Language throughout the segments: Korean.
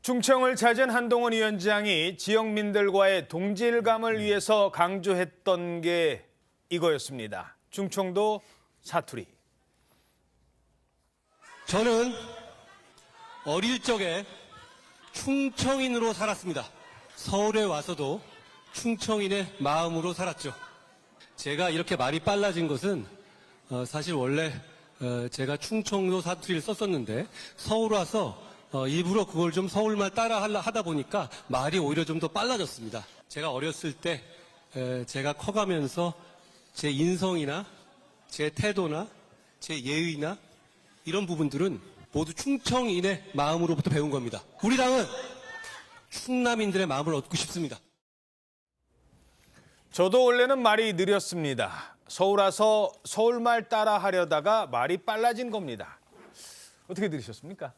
충청을 찾은 한동훈 위원장이 지역민들과의 동질감을 위해서 강조했던 게 이거였습니다. 충청도 사투리. 저는 어릴 적에 충청인으로 살았습니다. 서울에 와서도 충청인의 마음으로 살았죠. 제가 이렇게 말이 빨라진 것은 사실 원래 제가 충청도 사투리를 썼었는데 서울 와서 일부러 그걸 좀 서울말 따라 하다 보니까 말이 오히려 좀 더 빨라졌습니다. 제가 어렸을 때 제가 커가면서 제 인성이나 제 태도나 제 예의나 이런 부분들은 모두 충청인의 마음으로부터 배운 겁니다. 우리 당은 충남인들의 마음을 얻고 싶습니다. 저도 원래는 말이 느렸습니다. 서울 와서 서울말 따라 하려다가 말이 빨라진 겁니다. 어떻게 들으셨습니까?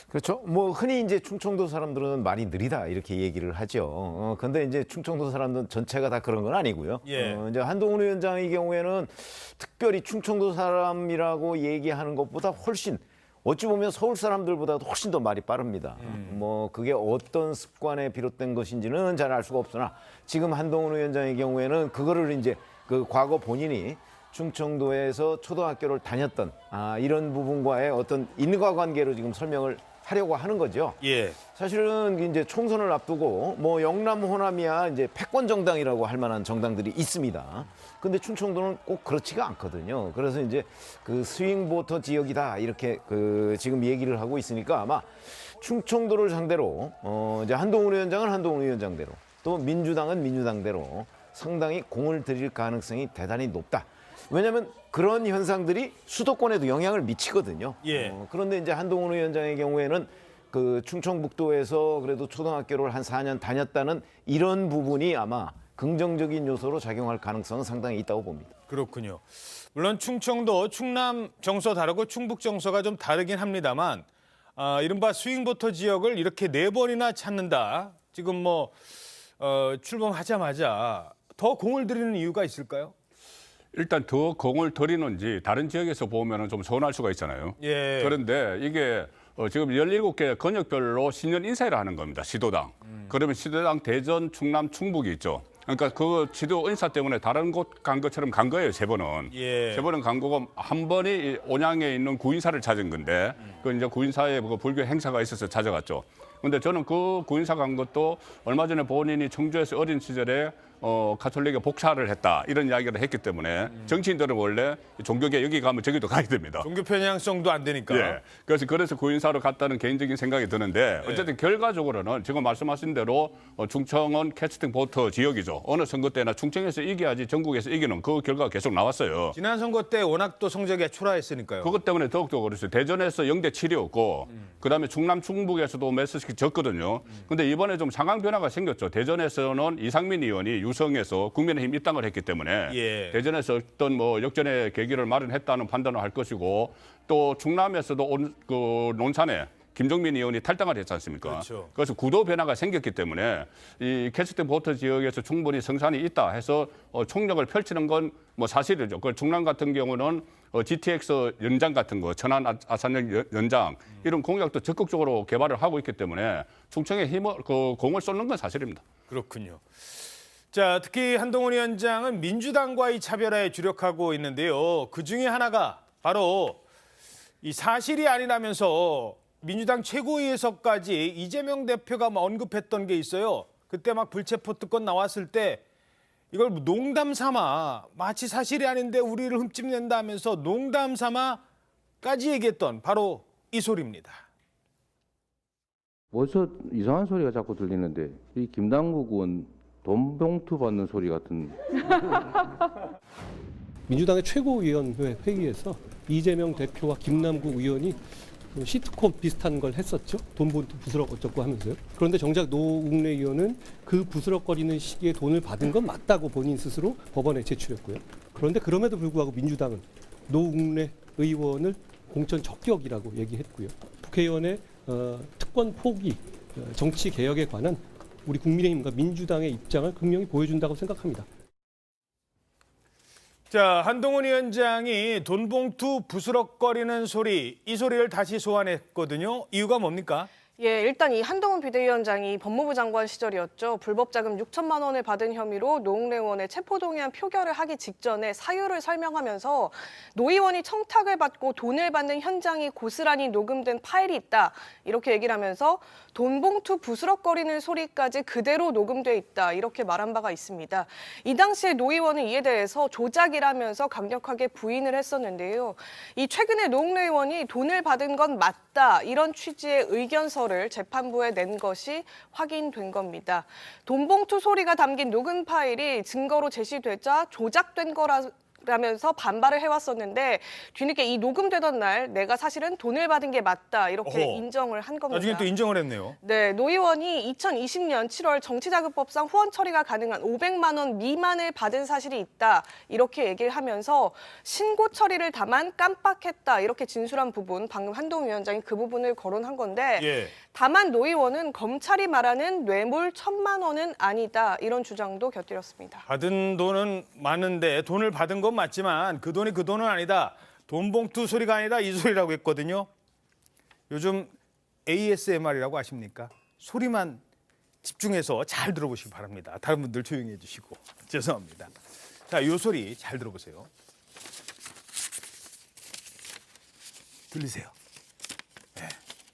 그렇죠. 뭐 흔히 이제 충청도 사람들은 말이 느리다 이렇게 얘기를 하죠. 근데 이제 충청도 사람들 전체가 다 그런 건 아니고요. 예. 이제 한동훈 위원장의 경우에는 특별히 충청도 사람이라고 얘기하는 것보다 훨씬 어찌 보면 서울 사람들보다도 훨씬 더 말이 빠릅니다. 뭐 그게 어떤 습관에 비롯된 것인지는 잘 알 수가 없으나 지금 한동훈 위원장의 경우에는 그거를 이제 그 과거 본인이 충청도에서 초등학교를 다녔던 이런 부분과의 어떤 인과관계로 지금 설명을 하려고 하는 거죠. 예. 사실은 이제 총선을 앞두고 뭐 영남 호남이야 이제 패권 정당이라고 할 만한 정당들이 있습니다. 근데 충청도는 꼭 그렇지가 않거든요. 그래서 이제 그 스윙 보터 지역이다 이렇게 그 지금 얘기를 하고 있으니까 아마 충청도를 상대로 이제 한동훈 위원장은 한동훈 위원장대로 또 민주당은 민주당대로 상당히 공을 들일 가능성이 대단히 높다. 왜냐하면 그런 현상들이 수도권에도 영향을 미치거든요. 예. 그런데 이제 한동훈 위원장의 경우에는 그 충청북도에서 그래도 초등학교를 한 4년 다녔다는 이런 부분이 아마 긍정적인 요소로 작용할 가능성은 상당히 있다고 봅니다. 그렇군요. 물론 충청도, 충남 정서 다르고 충북 정서가 좀 다르긴 합니다만 이른바 스윙보터 지역을 이렇게 4번이나 찾는다. 지금 뭐 출범하자마자 더 공을 들이는 이유가 있을까요? 일단 더 공을 들이는지 다른 지역에서 보면 좀 서운할 수가 있잖아요. 예. 그런데 이게 지금 17개 권역별로 신년 인사를 하는 겁니다. 시도당. 그러면 시도당 대전, 충남, 충북이 있죠. 그러니까 그 지도 인사 때문에 다른 곳 간 것처럼 간 거예요, 3번은. 예. 3번은 간 거고 한 번이 온양에 있는 구인사를 찾은 건데 그 이제 구인사에 그 불교 행사가 있어서 찾아갔죠. 근데 저는 그 구인사 간 것도 얼마 전에 본인이 청주에서 어린 시절에 가톨릭에 복사를 했다 이런 이야기를 했기 때문에 정치인들은 원래 종교계 여기 가면 저기도 가야 됩니다. 종교 편향성도 안 되니까. 예. 그래서 구인사로 갔다는 개인적인 생각이 드는데 어쨌든 결과적으로는 지금 말씀하신 대로 충청은 캐스팅 보터 지역이죠. 어느 선거 때나 충청에서 이겨야지 전국에서 이기는 그 결과가 계속 나왔어요. 지난 선거 때 워낙 또 성적이 초라했으니까요. 그것 때문에 더욱더 그랬어요. 대전에서 0대7이었고 그다음에 충남 충북에서도 몇 수씩 졌거든요. 근데 이번에 좀 상황 변화가 생겼죠. 대전에서는 이상민 의원이 유성에서 국민의힘 입당을 했기 때문에 예. 대전에서 어떤 뭐 역전의 계기를 마련했다는 판단을 할 것이고 또 충남에서도 그 논산에 김종민 의원이 탈당을 했지 않습니까? 그렇죠. 그래서 구도 변화가 생겼기 때문에 이 캐스팅 보터 지역에서 충분히 성산이 있다 해서 총력을 펼치는 건 뭐 사실이죠. 그 충남 같은 경우는 GTX 연장 같은 거, 천안 아산역 연장 이런 공약도 적극적으로 개발을 하고 있기 때문에 충청에 공을 쏟는 건 사실입니다. 그렇군요. 자, 특히 한동훈 위원장은 민주당과의 차별화에 주력하고 있는데요. 그 중에 하나가 바로 이 사실이 아니라면서 민주당 최고위에서까지 이재명 대표가 언급했던 게 있어요. 그때 막 불체포 특권 나왔을 때 이걸 농담 삼아 마치 사실이 아닌데 우리를 흠집낸다 하면서 농담 삼아까지 얘기했던 바로 이 소리입니다. 어디서 이상한 소리가 자꾸 들리는데 이 김남국 의원 돈 봉투 받는 소리 같은. 민주당의 최고위원회 회의에서 이재명 대표와 김남국 의원이 시트콤 비슷한 걸 했었죠. 돈 부스럭 어쩌고 하면서요. 그런데 정작 노웅래 의원은 그 부스럭거리는 시기에 돈을 받은 건 맞다고 본인 스스로 법원에 제출했고요. 그런데 그럼에도 불구하고 민주당은 노웅래 의원을 공천 적격이라고 얘기했고요. 국회의원의 특권 포기, 정치 개혁에 관한 우리 국민의힘과 민주당의 입장을 분명히 보여준다고 생각합니다. 자, 한동훈 위원장이 돈봉투 부스럭거리는 소리, 이 소리를 다시 소환했거든요. 이유가 뭡니까? 예, 일단 이 한동훈 비대위원장이 법무부 장관 시절이었죠. 불법 자금 6천만 원을 받은 혐의로 노웅래 의원의 체포동의안 표결을 하기 직전에 사유를 설명하면서 노 의원이 청탁을 받고 돈을 받는 현장이 고스란히 녹음된 파일이 있다. 이렇게 얘기를 하면서 돈 봉투 부스럭거리는 소리까지 그대로 녹음돼 있다. 이렇게 말한 바가 있습니다. 이 당시에 노 의원은 이에 대해서 조작이라면서 강력하게 부인을 했었는데요. 이 최근에 노웅래 의원이 돈을 받은 건 맞다. 이런 취지의 의견서를 재판부에 낸 것이 확인된 겁니다. 돈 봉투 소리가 담긴 녹음 파일이 증거로 제시되자 조작된 거라면서 반발을 해왔었는데 뒤늦게 이 녹음되던 날 내가 사실은 돈을 받은 게 맞다 이렇게 어허. 인정을 한 겁니다. 나중에 또 인정을 했네요. 네, 노 의원이 2020년 7월 정치자금법상 후원 처리가 가능한 500만 원 미만을 받은 사실이 있다 이렇게 얘기를 하면서 신고 처리를 다만 깜빡했다 이렇게 진술한 부분 방금 한동훈 위원장이 그 부분을 거론한 건데 예. 다만 노 의원은 검찰이 말하는 뇌물 1,000만 원은 아니다 이런 주장도 곁들였습니다. 받은 돈은 많은데 돈을 받은 건 맞지만 그 돈이 그 돈은 아니다. 돈 봉투 소리가 아니다 이 소리라고 했거든요. 요즘 ASMR이라고 아십니까? 소리만 집중해서 잘 들어보시기 바랍니다. 다른 분들 조용히 해주시고 죄송합니다. 자, 이 소리 잘 들어보세요. 들리세요? 네,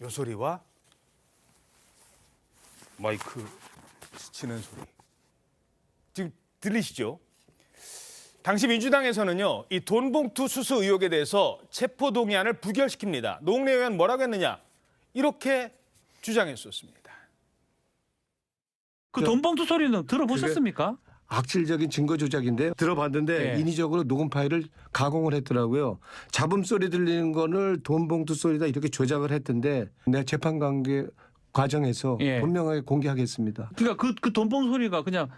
이 소리와 마이크 스치는 소리. 지금 들리시죠? 당시 민주당에서는요, 이 돈봉투 수수 의혹에 대해서 체포동의안을 부결시킵니다. 노웅래 의원 뭐라고 했느냐? 이렇게 주장했었습니다. 그 돈봉투 소리는 들어보셨습니까? 악질적인 증거 조작인데 들어봤는데 예. 인위적으로 녹음 파일을 가공을 했더라고요. 잡음 소리 들리는 거를 돈봉투 소리다 이렇게 조작을 했던데 내 재판 관계 과정에서 예. 분명하게 공개하겠습니다. 그러니까 그 돈봉 소리가 그냥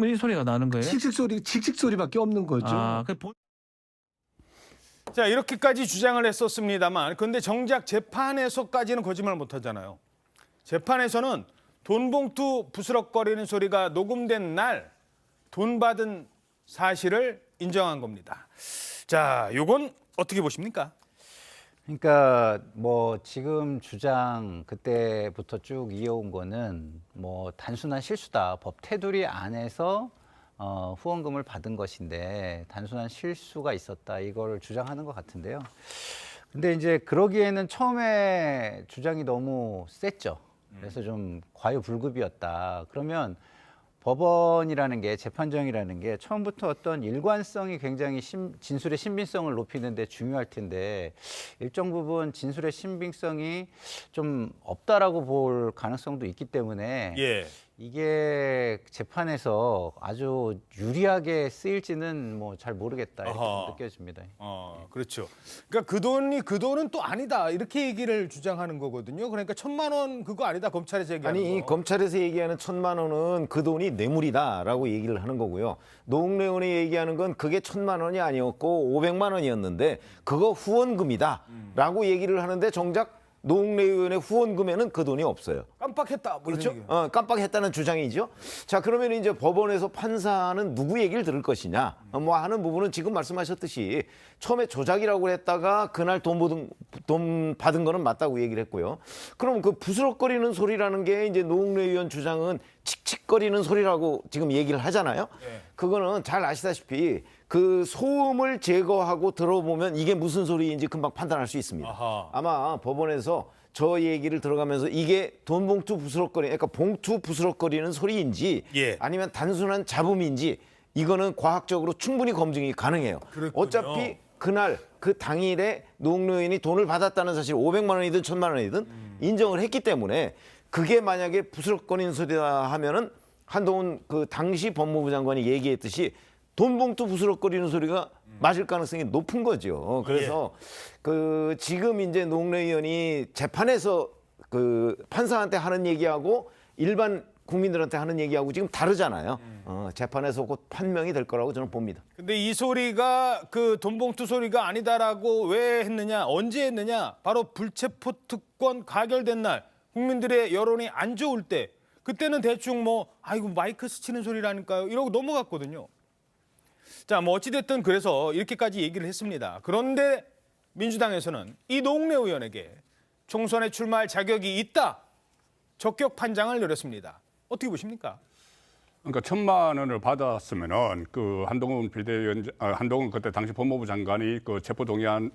이 소리가 나는 거예요. 칙칙 소리밖에 없는 거죠. 아, 자, 이렇게까지 주장을 했었습니다만 근데 정작 재판에서까지는 거짓말 못하잖아요. 재판에서는 돈봉투 부스럭거리는 소리가 녹음된 날 돈 받은 사실을 인정한 겁니다. 자, 요건 어떻게 보십니까? 그러니까 뭐 지금 주장 그때부터 쭉 이어온 거는 뭐 단순한 실수다. 법 테두리 안에서 후원금을 받은 것인데 단순한 실수가 있었다. 이걸 주장하는 것 같은데요. 근데 이제 그러기에는 처음에 주장이 너무 셌죠. 그래서 좀 과유불급이었다. 그러면 법원이라는 게 재판정이라는 게 처음부터 어떤 일관성이 굉장히 진술의 신빙성을 높이는 데 중요할 텐데 일정 부분 진술의 신빙성이 좀 없다라고 볼 가능성도 있기 때문에 예. 이게 재판에서 아주 유리하게 쓰일지는 뭐 잘 모르겠다 이렇게 아하. 좀 느껴집니다. 그렇죠. 그러니까 그 돈은 또 아니다 이렇게 얘기를 주장하는 거거든요. 그러니까 1,000만 원 그거 아니다 검찰에서 얘기하는 아니 거. 검찰에서 얘기하는 1,000만 원은 그 돈이 뇌물이다라고 얘기를 하는 거고요. 노웅래 의원이 얘기하는 건 그게 1,000만 원이 아니었고 500만 원이었는데 그거 후원금이다라고 얘기를 하는데 정작 노웅래 의원의 후원금에는 그 돈이 없어요. 깜빡했다. 뭐 그렇죠? 이런 얘기예요. 깜빡했다는 주장이죠. 자, 그러면 이제 법원에서 판사는 누구 얘기를 들을 것이냐, 뭐 하는 부분은 지금 말씀하셨듯이 처음에 조작이라고 했다가 그날 돈 받은 거는 맞다고 얘기를 했고요. 그럼 그 부스럭거리는 소리라는 게 이제 노웅래 의원 주장은 칙칙거리는 소리라고 지금 얘기를 하잖아요. 그거는 잘 아시다시피 그 소음을 제거하고 들어보면 이게 무슨 소리인지 금방 판단할 수 있습니다. 아하. 아마 법원에서 저 얘기를 들어가면서 이게 돈 봉투 부스럭거리는, 그러니까 봉투 부스럭거리는 소리인지 예. 아니면 단순한 잡음인지 이거는 과학적으로 충분히 검증이 가능해요. 그랬군요. 어차피 그날 그 당일에 노웅래 의원이 돈을 받았다는 사실 500만 원이든 1,000만 원이든 인정을 했기 때문에 그게 만약에 부스럭거리는 소리다 하면은 한동훈 그 당시 법무부 장관이 얘기했듯이 돈 봉투 부스럭거리는 소리가 맞을 가능성이 높은 거죠. 그래서 그 지금 이제 노웅래 의원이 재판에서 그 판사한테 하는 얘기하고 일반 국민들한테 하는 얘기하고 지금 다르잖아요. 재판에서 곧 판명이 될 거라고 저는 봅니다. 근데 이 소리가 그 돈봉투 소리가 아니다라고 왜 했느냐, 언제 했느냐? 바로 불체포 특권 가결된 날, 국민들의 여론이 안 좋을 때, 그때는 대충 뭐 아이고 마이크 스치는 소리라니까요 이러고 넘어갔거든요. 자, 뭐 어찌됐든 그래서 이렇게까지 얘기를 했습니다. 그런데 민주당에서는 이 노웅래 의원에게 총선에 출마할 자격이 있다. 적격 판정을 내렸습니다. 어떻게 보십니까? 그러니까 1,000만 원을 받았으면은 그 한동훈 비대위원장, 한동훈 그때 당시 법무부 장관이 그 체포 동의안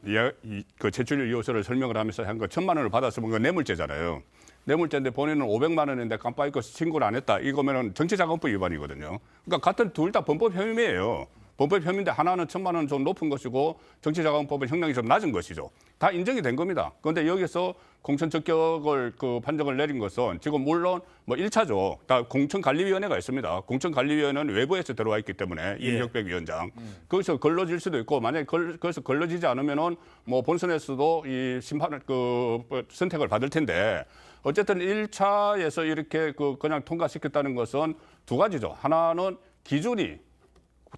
그 제출 이유서를 설명을 하면서 한 거 1,000만 원을 받았으면 그 뇌물죄잖아요. 뇌물죄인데 본인은 500만 원인데 깜빡 잊고 신고를 안 했다. 이거면은 정치자금법 위반이거든요. 그러니까 같은 둘 다 범법 혐의예요. 범법 혐의인데 하나는 1,000만 원 좀 높은 것이고 정치자금법은 형량이 좀 낮은 것이죠. 다 인정이 된 겁니다. 그런데 여기서 공천 적격을 그 판정을 내린 것은 지금 물론 뭐 1차죠. 다 공천관리위원회가 있습니다. 공천관리위원회는 외부에서 들어와 있기 때문에 이혁백 위원장. 거기서 걸러질 수도 있고 만약에 거기서 걸러지지 않으면은 뭐 본선에서도 이 심판을 선택을 받을 텐데 어쨌든 1차에서 이렇게 그냥 통과시켰다는 것은 두 가지죠. 하나는 기준이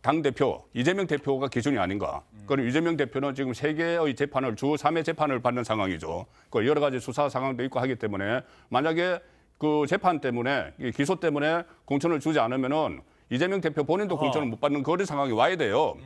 당대표, 이재명 대표가 기준이 아닌가. 그리고 이재명 대표는 지금 3개의 재판을, 주 3회 재판을 받는 상황이죠. 그 여러 가지 수사 상황도 있고 하기 때문에 만약에 그 재판 때문에, 기소 때문에 공천을 주지 않으면은 이재명 대표 본인도 공천을 못 받는 그런 상황이 와야 돼요.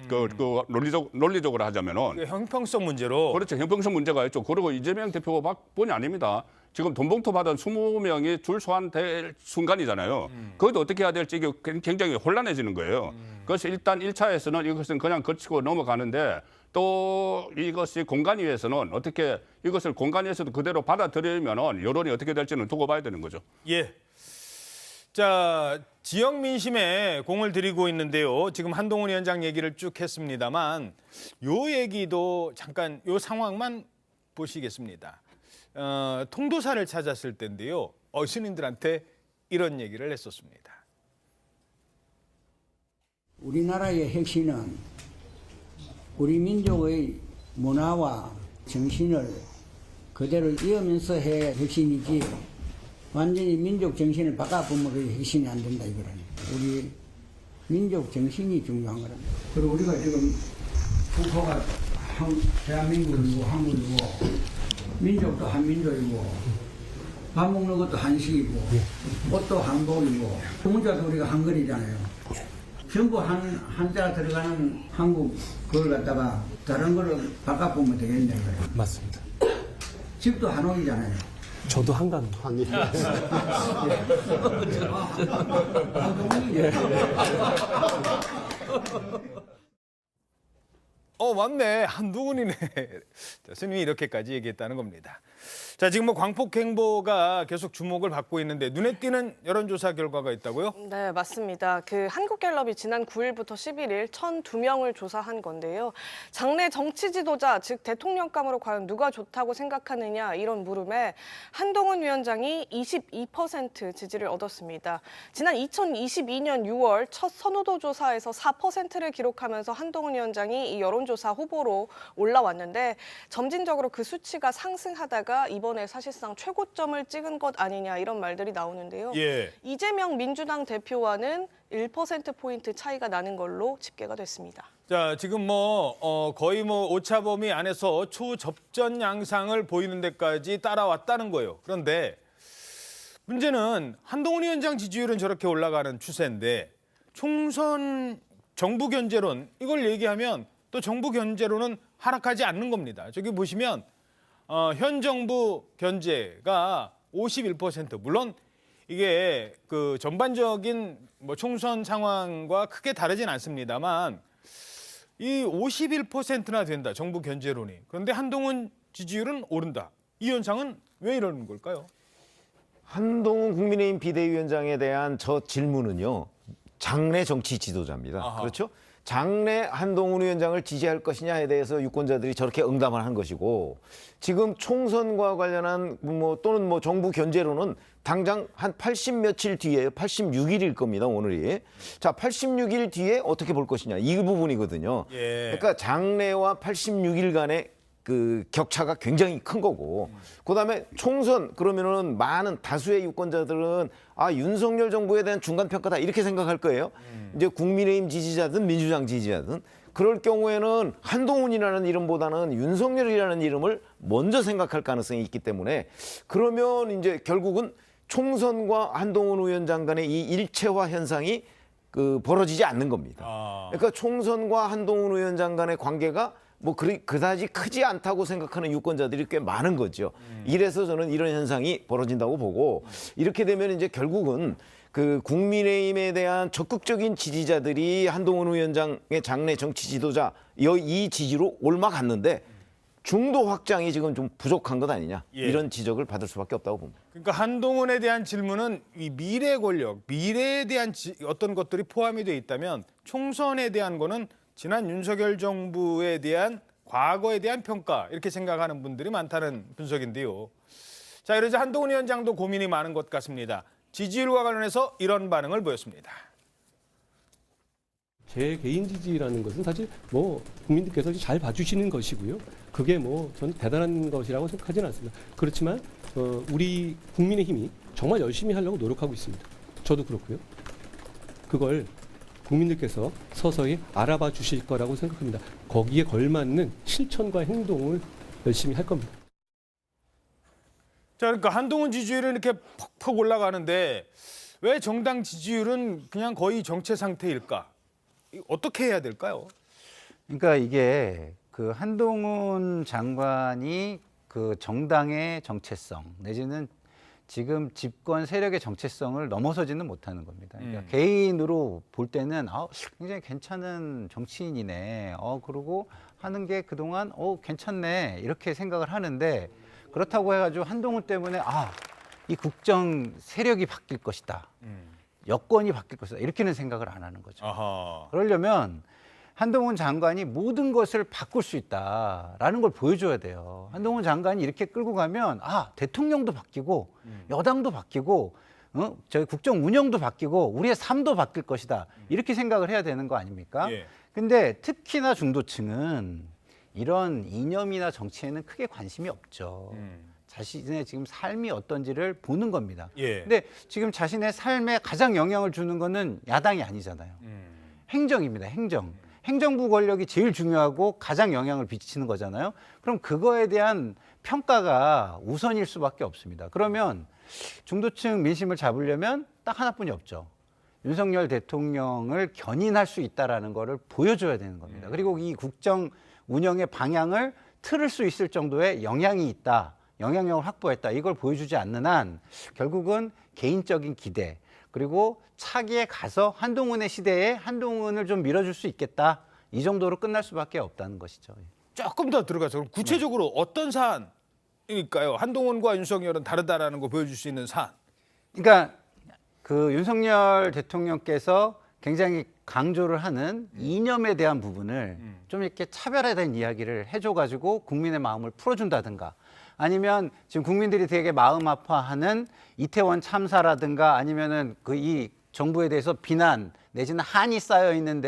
논리적으로 하자면은. 형평성 문제로. 그렇죠. 형평성 문제가 있죠. 그리고 이재명 대표가 뿐이 아닙니다. 지금 돈봉투 받은 20명이 줄 소환될 순간이잖아요. 그것도 어떻게 해야 될지 이게 굉장히 혼란해지는 거예요. 그래서 일단 1차에서는 이것은 그냥 거치고 넘어가는데 또 이것이 공관위에서는 어떻게 이것을 공관위에서도 그대로 받아들이면은 여론이 어떻게 될지는 두고 봐야 되는 거죠. 예. 자, 지역 민심에 공을 들이고 있는데요. 지금 한동훈 위원장 얘기를 쭉 했습니다만 요 얘기도 잠깐 요 상황만 보시겠습니다. 통도사를 찾았을 때인데요. 어르신들한테 이런 얘기를 했었습니다. 우리나라의 핵심은 우리 민족의 문화와 정신을 그대로 이으면서 해야 핵심이지 완전히 민족 정신을 바꿔보면 그게 핵심이 안 된다 이거라니. 우리 민족 정신이 중요한 거랍니다. 그리고 우리가 지금 국호가 대한민국이고 한국이고 민족도 한민족이고 밥 먹는 것도 한식이고 옷도 한복이고 문자도 우리가 한글이잖아요. 전부 한자 들어가는 한국 그걸 갖다가 다른 거를 바꿔보면 되겠네. 맞습니다. 집도 한옥이잖아요. 저도 한강도. 맞네. 한동훈이네. 자, 스님이 이렇게까지 얘기했다는 겁니다. 자, 지금 뭐 광폭 행보가 계속 주목을 받고 있는데 눈에 띄는 여론조사 결과가 있다고요? 네, 맞습니다. 그 한국갤럽이 지난 9일부터 11일 1,002명을 조사한 건데요. 장래 정치 지도자, 즉 대통령감으로 과연 누가 좋다고 생각하느냐 이런 물음에 한동훈 위원장이 22% 지지를 얻었습니다. 지난 2022년 6월 첫 선호도 조사에서 4%를 기록하면서 한동훈 위원장이 이 여론조사 후보로 올라왔는데 점진적으로 그 수치가 상승하다가 이번에 사실상 최고점을 찍은 것 아니냐 이런 말들이 나오는데요. 예. 이재명 민주당 대표와는 1%포인트 차이가 나는 걸로 집계가 됐습니다. 자, 지금 거의 오차범위 안에서 초접전 양상을 보이는 데까지 따라왔다는 거예요. 그런데 문제는 한동훈 위원장 지지율은 저렇게 올라가는 추세인데 총선 정부 견제론 이걸 얘기하면 또 정부 견제론은 하락하지 않는 겁니다. 저기 보시면 현 정부 견제가 51%. 물론 이게 그 전반적인 총선 상황과 크게 다르진 않습니다만 이 51%나 된다. 정부 견제론이. 그런데 한동훈 지지율은 오른다. 이 현상은 왜 이러는 걸까요? 한동훈 국민의힘 비대위원장에 대한 저 질문은요. 장래 정치 지도자입니다. 아하. 그렇죠? 장래 한동훈 위원장을 지지할 것이냐에 대해서 유권자들이 저렇게 응답을 한 것이고 지금 총선과 관련한 또는 정부 견제로는 당장 한 80 며칠 뒤에 86일일 겁니다. 오늘이. 자, 86일 뒤에 어떻게 볼 것이냐 이 부분이거든요. 예. 그러니까 장래와 86일간의 그 격차가 굉장히 큰 거고 그다음에 총선 그러면은 많은 다수의 유권자들은 윤석열 정부에 대한 중간 평가다 이렇게 생각할 거예요. 이제 국민의힘 지지자든 민주당 지지자든 그럴 경우에는 한동훈이라는 이름보다는 윤석열이라는 이름을 먼저 생각할 가능성이 있기 때문에 그러면 이제 결국은 총선과 한동훈 위원장 간의 이 일체화 현상이 벌어지지 않는 겁니다. 그러니까 총선과 한동훈 위원장 간의 관계가 뭐 그다지 크지 않다고 생각하는 유권자들이 꽤 많은 거죠. 이래서 저는 이런 현상이 벌어진다고 보고 이렇게 되면 이제 결국은 그 국민의힘에 대한 적극적인 지지자들이 한동훈 위원장의 장래 정치 지도자 이 지지로 올라갔는데 중도 확장이 지금 좀 부족한 것 아니냐 예. 이런 지적을 받을 수밖에 없다고 봅니다. 그러니까 한동훈에 대한 질문은 이 미래 권력, 미래에 대한 어떤 것들이 포함이 돼 있다면 총선에 대한 거는 지난 윤석열 정부에 대한 과거에 대한 평가 이렇게 생각하는 분들이 많다는 분석인데요. 자, 이러자 한동훈 위원장도 고민이 많은 것 같습니다. 지지율과 관련해서 이런 반응을 보였습니다. 제 개인 지지라는 것은 사실 뭐 국민들께서 잘 봐주시는 것이고요. 그게 뭐 저는 대단한 것이라고 생각하지는 않습니다. 그렇지만 우리 국민의힘이 정말 열심히 하려고 노력하고 있습니다. 저도 그렇고요. 그걸 국민들께서 서서히 알아봐 주실 거라고 생각합니다. 거기에 걸맞는 실천과 행동을 열심히 할 겁니다. 자, 그러니까 한동훈 지지율은 이렇게 퍽퍽 올라가는데 왜 정당 지지율은 그냥 거의 정체 상태일까? 어떻게 해야 될까요? 그러니까 이게 그 한동훈 장관이 그 정당의 정체성 내지는 지금 집권 세력의 정체성을 넘어서지는 못하는 겁니다. 그러니까 개인으로 볼 때는 굉장히 괜찮은 정치인이네. 그러고 하는 게 그동안 괜찮네. 이렇게 생각을 하는데 그렇다고 해가지고 한동훈 때문에 이 국정 세력이 바뀔 것이다. 여건이 바뀔 것이다. 이렇게는 생각을 안 하는 거죠. 아하. 그러려면 한동훈 장관이 모든 것을 바꿀 수 있다라는 걸 보여줘야 돼요. 한동훈 장관이 이렇게 끌고 가면 대통령도 바뀌고 여당도 바뀌고 저희 국정 운영도 바뀌고 우리의 삶도 바뀔 것이다. 이렇게 생각을 해야 되는 거 아닙니까? 예. 근데 특히나 중도층은 이런 이념이나 정치에는 크게 관심이 없죠. 자신의 지금 삶이 어떤지를 보는 겁니다. 예. 근데 지금 자신의 삶에 가장 영향을 주는 거는 야당이 아니잖아요. 행정입니다. 행정부 권력이 제일 중요하고 가장 영향을 미치는 거잖아요. 그럼 그거에 대한 평가가 우선일 수밖에 없습니다. 그러면 중도층 민심을 잡으려면 딱 하나뿐이 없죠. 윤석열 대통령을 견인할 수 있다라는 거를 보여줘야 되는 겁니다. 그리고 이 국정 운영의 방향을 틀을 수 있을 정도의 영향이 있다. 영향력을 확보했다. 이걸 보여주지 않는 한 결국은 개인적인 기대 그리고 차기에 가서 한동훈의 시대에 한동훈을 좀 밀어줄 수 있겠다. 이 정도로 끝날 수밖에 없다는 것이죠. 조금 더 들어가서 그럼 구체적으로 어떤 사안일까요? 한동훈과 윤석열은 다르다라는 거 보여줄 수 있는 사안. 그러니까 그 윤석열 대통령께서 굉장히 강조를 하는 이념에 대한 부분을 좀 이렇게 차별화된 이야기를 해줘가지고 국민의 마음을 풀어준다든가 아니면 지금 국민들이 되게 마음 아파하는 이태원 참사라든가 아니면은 이 정부에 대해서 비난 내지는 한이 쌓여 있는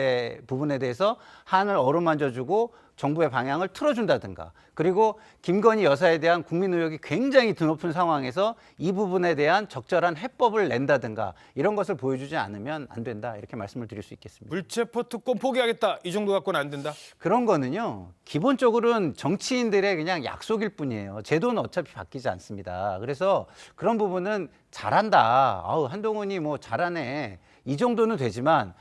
부분에 대해서 한을 어루만져주고 정부의 방향을 틀어준다든가 그리고 김건희 여사에 대한 국민 의혹이 굉장히 드높은 상황에서 이 부분에 대한 적절한 해법을 낸다든가 이런 것을 보여주지 않으면 안 된다 이렇게 말씀을 드릴 수 있겠습니다. 불체포 특권 포기하겠다 이 정도 갖고는 안 된다? 그런 거는요 기본적으로는 정치인들의 그냥 약속일 뿐이에요. 제도는 어차피 바뀌지 않습니다. 그래서 그런 부분은 잘한다. 한동훈이 뭐 잘하네. 이 정도는 되지만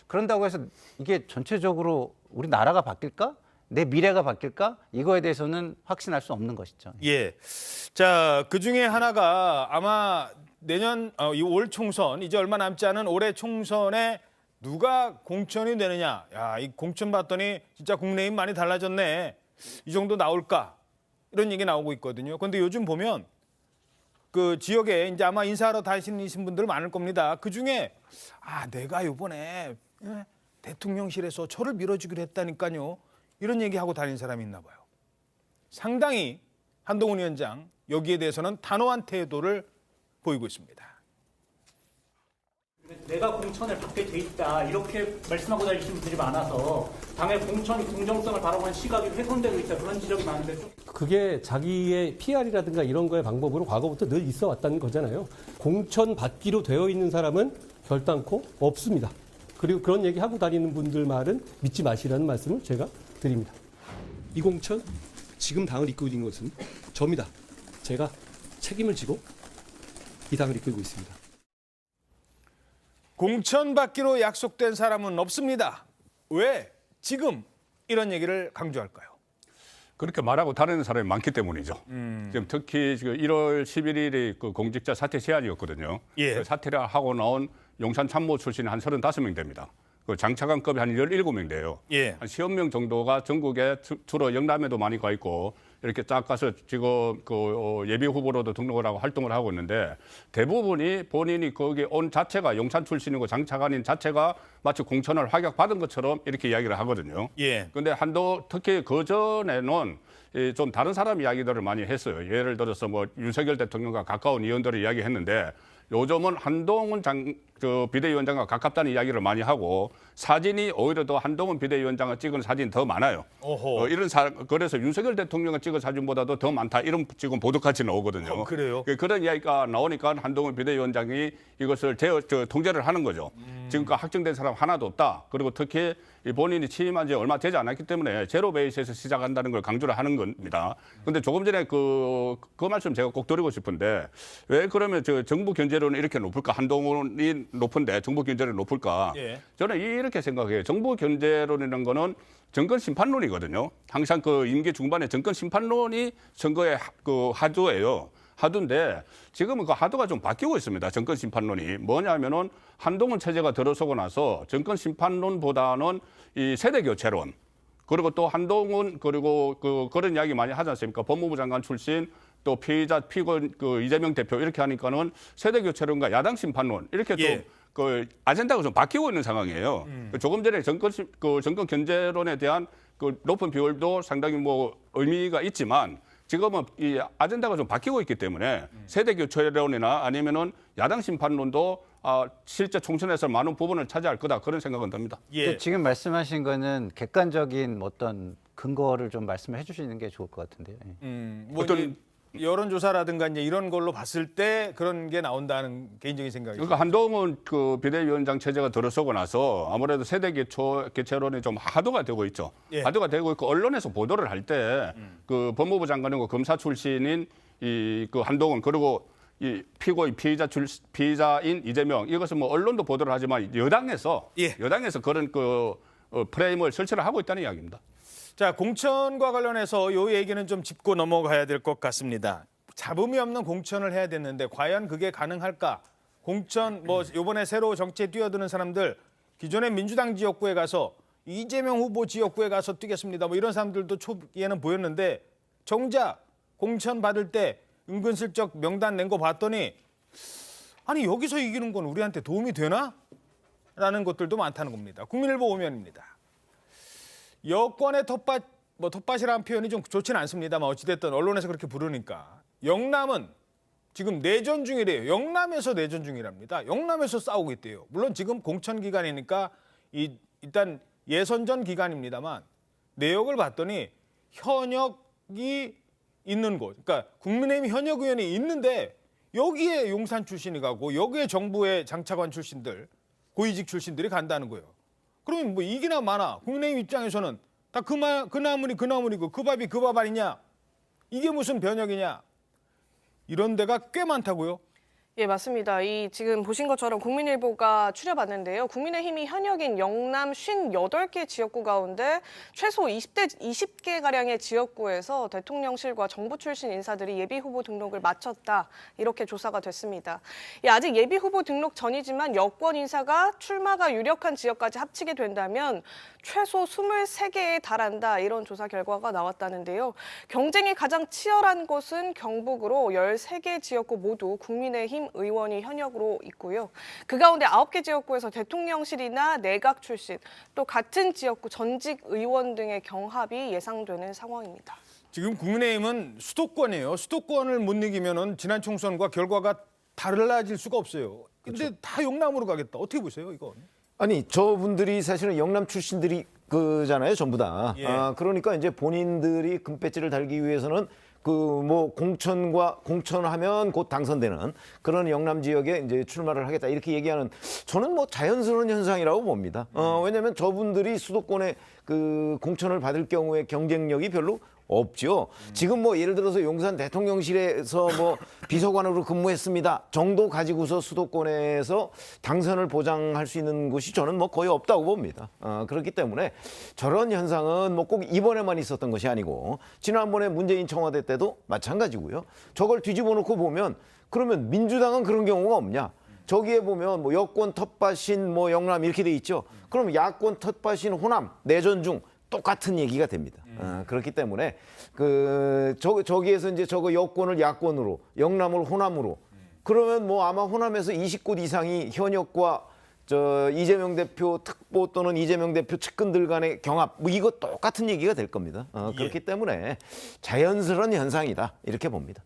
그런다고 해서 이게 전체적으로 우리 나라가 바뀔까? 내 미래가 바뀔까? 이거에 대해서는 확신할 수 없는 것이죠. 예. 자, 그 중에 하나가 아마 내년 올 총선 이제 얼마 남지 않은 올해 총선에 누가 공천이 되느냐. 야, 이 공천 봤더니 진짜 국내임 많이 달라졌네. 이 정도 나올까? 이런 얘기 나오고 있거든요. 그런데 요즘 보면 그 지역에 이제 아마 인사하러 다니시는 분들 많을 겁니다. 그 중에 내가 이번에 대통령실에서 저를 밀어주기로 했다니까요. 이런 얘기하고 다니는 사람이 있나 봐요. 상당히 한동훈 위원장 여기에 대해서는 단호한 태도를 보이고 있습니다. 내가 공천을 받게 돼 있다 이렇게 말씀하고 다니시는 분들이 많아서 당의 공천 공정성을 바라보는 시각이 훼손되고 있다 그런 지적이 많은데 그게 자기의 PR이라든가 이런 거의 방법으로 과거부터 늘 있어 왔다는 거잖아요. 공천 받기로 되어 있는 사람은 결단코 없습니다. 그리고 그런 얘기 하고 다니는 분들 말은 믿지 마시라는 말씀을 제가 드립니다. 이 공천 지금 당을 이끌고 있는 것은 저입니다. 제가 책임을 지고 이 당을 이끌고 있습니다. 공천 받기로 약속된 사람은 없습니다. 왜? 지금 이런 얘기를 강조할까요? 그렇게 말하고 다른 사람이 많기 때문이죠. 지금 특히 지금 1월 11일이 그 공직자 사퇴 제한이었거든요. 예. 그 사퇴를 하고 나온 용산 참모 출신이 한 35명 됩니다. 그 장차관급이 한 17명 돼요. 예. 한 10명 정도가 전국에 주로 영남에도 많이 가 있고 이렇게 쫙 가서 지금 그 예비 후보로도 등록을 하고 활동을 하고 있는데 대부분이 본인이 거기 온 자체가 용산 출신이고 장차관인 자체가 마치 공천을 확약받은 것처럼 이렇게 이야기를 하거든요. 예. 근데 특히 그 전에는 좀 다른 사람 이야기들을 많이 했어요. 예를 들어서 뭐 윤석열 대통령과 가까운 의원들을 이야기했는데 요즘은 한동훈 비대위원장과 가깝다는 이야기를 많이 하고 사진이 오히려 더 한동훈 비대위원장을 찍은 사진이 더 많아요. 그래서 윤석열 대통령을 찍은 사진보다도 더 많다 이런 지금 보도까지 나오거든요. 그래요? 그런 이야기가 나오니까 한동훈 비대위원장이 이것을 통제를 하는 거죠. 지금까지 확정된 사람 하나도 없다. 그리고 특히 본인이 취임한 지 얼마 되지 않았기 때문에 제로 베이스에서 시작한다는 걸 강조를 하는 겁니다. 그런데 조금 전에 그 말씀 제가 꼭 드리고 싶은데 왜 그러면 정부 견제론은 이렇게 높을까? 한동훈이 높은데 정부 견제론이 높을까? 예. 저는 이렇게 생각해요. 정부 견제론이라는 거는 정권 심판론이거든요. 항상 그 임기 중반에 정권 심판론이 선거의 그 하도예요. 하도인데 지금은 그 하도가 좀 바뀌고 있습니다. 정권 심판론이 뭐냐면은 한동훈 체제가 들어서고 나서 정권 심판론보다는 이 세대 교체론 그리고 또 한동훈 그리고 그런 이야기 많이 하지 않습니까? 법무부 장관 출신 또 피고인 그 이재명 대표 이렇게 하니까는 세대 교체론과 야당 심판론 이렇게 예. 좀 그 아젠다가 좀 바뀌고 있는 상황이에요. 조금 전에 정권 견제론에 대한 그 높은 비율도 상당히 뭐 의미가 있지만 지금은 이 아젠다가 좀 바뀌고 있기 때문에 세대 교체론이나 아니면은 야당 심판론도 실제 총선에서 많은 부분을 차지할 거다 그런 생각은 듭니다. 예. 지금 말씀하신 거는 객관적인 어떤 근거를 좀 말씀해 주시는 게 좋을 것 같은데요. 뭐 어떤 여론조사라든가 이제 이런 걸로 봤을 때 그런 게 나온다는 개인적인 생각이. 그러니까 한동훈 그 비대위원장 체제가 들어서고 나서 아무래도 세대 교체론이 좀 하도가 되고 있죠. 예. 하도가 되고 있고 언론에서 보도를 할 때 그 법무부 장관이고 검사 출신인 이 그 한동훈 그리고 이 피고인 피의자인 이재명 이것은 뭐 언론도 보도를 하지만 여당에서 그런 프레임을 설치를 하고 있다는 이야기입니다. 자, 공천과 관련해서 이 얘기는 좀 짚고 넘어가야 될 것 같습니다. 잡음이 없는 공천을 해야 됐는데 과연 그게 가능할까? 공천 뭐 이번에 새로 정치에 뛰어드는 사람들 기존의 민주당 지역구에 가서 이재명 후보 지역구에 가서 뛰겠습니다. 뭐 이런 사람들도 초기에는 보였는데 정작 공천 받을 때 은근슬쩍 명단 낸 거 봤더니 아니 여기서 이기는 건 우리한테 도움이 되나? 라는 것들도 많다는 겁니다. 국민일보 오면입니다. 여권의 텃밭이라는 표현이 좀 좋지는 않습니다만 어찌됐든 언론에서 그렇게 부르니까 영남은 지금 내전 중이래요. 영남에서 내전 중이랍니다. 영남에서 싸우고 있대요. 물론 지금 공천 기간이니까 일단 예선전 기간입니다만 내역을 봤더니 현역이 있는 곳, 그러니까 국민의힘 현역 의원이 있는데 여기에 용산 출신이 가고 여기에 정부의 장차관 출신들, 고위직 출신들이 간다는 거예요. 그러면 뭐 이기나 마나 국민의힘 입장에서는 다 그 나물이고 그 밥이 그 밥 아니냐? 이게 무슨 변혁이냐? 이런 데가 꽤 많다고요? 예, 맞습니다. 지금 보신 것처럼 국민일보가 추려봤는데요. 국민의힘이 현역인 영남 58개 지역구 가운데 최소 20개가량의 지역구에서 대통령실과 정부 출신 인사들이 예비후보 등록을 마쳤다. 이렇게 조사가 됐습니다. 아직 예비후보 등록 전이지만 여권 인사가 출마가 유력한 지역까지 합치게 된다면 최소 23개에 달한다. 이런 조사 결과가 나왔다는데요. 경쟁이 가장 치열한 곳은 경북으로 13개 지역구 모두 국민의힘 의원이 현역으로 있고요. 그 가운데 9개 지역구에서 대통령실이나 내각 출신, 또 같은 지역구 전직 의원 등의 경합이 예상되는 상황입니다. 지금 국민의힘은 수도권이에요. 수도권을 못 이기면은 지난 총선과 결과가 달라질 수가 없어요. 근데 다 영남으로 가겠다. 어떻게 보세요, 이건? 아니 저분들이 사실은 영남 출신들이 그잖아요, 전부 다. 예. 그러니까 이제 본인들이 금배지를 달기 위해서는 그 뭐 공천하면 곧 당선되는 그런 영남 지역에 이제 출마를 하겠다 이렇게 얘기하는 저는 뭐 자연스러운 현상이라고 봅니다. 왜냐하면 저분들이 수도권에 그 공천을 받을 경우에 경쟁력이 별로 없죠. 지금 뭐 예를 들어서 용산 대통령실에서 뭐 비서관으로 근무했습니다 정도 가지고서 수도권에서 당선을 보장할 수 있는 곳이 저는 뭐 거의 없다고 봅니다. 그렇기 때문에 저런 현상은 뭐 꼭 이번에만 있었던 것이 아니고 지난번에 문재인 청와대 때도 마찬가지고요. 저걸 뒤집어 놓고 보면 그러면 민주당은 그런 경우가 없냐? 저기에 보면 뭐 여권 텃밭인 뭐 영남 이렇게 돼 있죠. 그럼 야권 텃밭인 호남 내전 중 똑같은 얘기가 됩니다. 그렇기 때문에 저기에서 이제 저거 여권을 야권으로, 영남을 호남으로. 그러면 뭐 아마 호남에서 20곳 이상이 현역과 이재명 대표 특보 또는 이재명 대표 측근들 간의 경합, 뭐 이거 똑같은 얘기가 될 겁니다. 그렇기 때문에 자연스러운 현상이다 이렇게 봅니다.